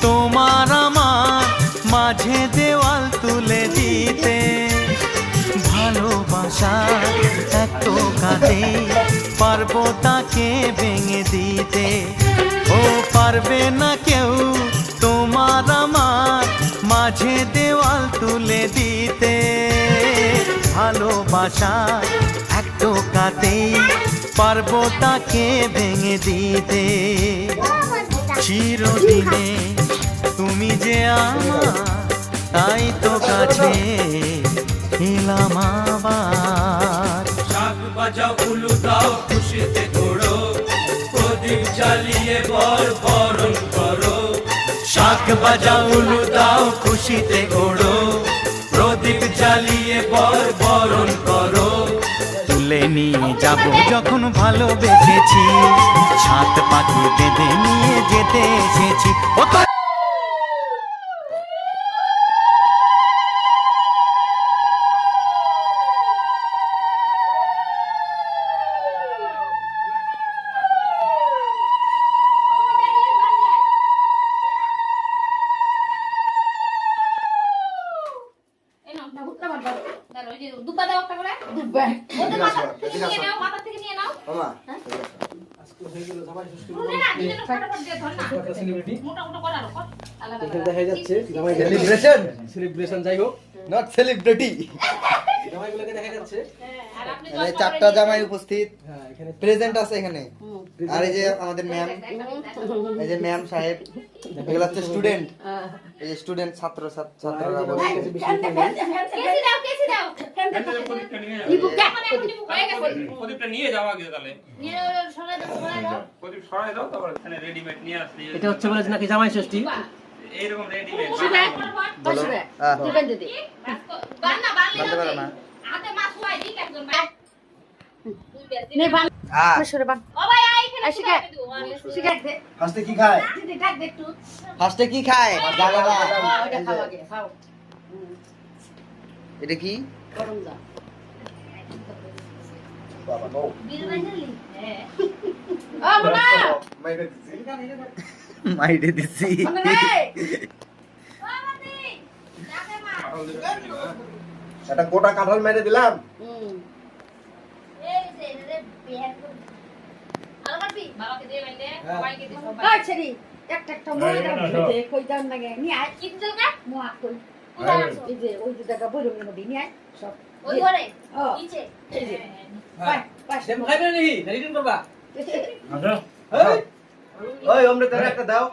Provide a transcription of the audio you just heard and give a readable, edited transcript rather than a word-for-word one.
তোমার আমার মাঝে দেওয়াল তুলে দিতে। ভালোবাসা এক টোকাতে পারবো তাকে ভেঙে দিতে। ও পারবে না কেউ তোমার আমার মাঝে দেওয়াল তুলে দিতে। ভালোবাসা এক টোকাতেই পারবো তাকে ভেঙে দিতে। চিরদিনে তুমি যে আমার, তাই তো কাছে এলাম আবার। শাক বাজাও উলু দাও খুশিতে ঘোড়ো, প্রদীপ জ্বালিয়ে বরণ করো। শাক বাজাও উলু দাও খুশিতে ঘোড়ো, প্রদীপ জ্বালিয়ে বরণ করো। তুলে নিয়ে যাব যখন ভালোবেসেছি, ছাদ পাখি বেঁধে নিয়ে যেতে এসেছি। ও তো সেলিব্রেশন যাই হোক, নট সেলিব্রিটি। জামাইগুলোকে দেখা যাচ্ছে, চারটা জামাই উপস্থিত, এখানে প্রেজেন্ট আছে এখানে। আর এই যে আমাদের ম্যাম, এই যে ম্যাম সাহেব, এগুলো হচ্ছে স্টুডেন্ট। এই যে স্টুডেন্ট ছাত্ররা প্রদীপটা নিয়ে যাওয়া আগে তাহলে প্রদীপ সরাই দাও, তারপর এখানে রেডিমেড নিয়ে আসলে। এটা হচ্ছে বলে নাকি জামাই ষষ্ঠী, এইরকম রেডিমেড ফার্স্টে কি খায়? ফার্স্টে কি খায়? এটা কি? মাইরে দিছি। একটা গোটা কাঁঠাল মেরে দিলাম। ওই অমৃত একটা দাও।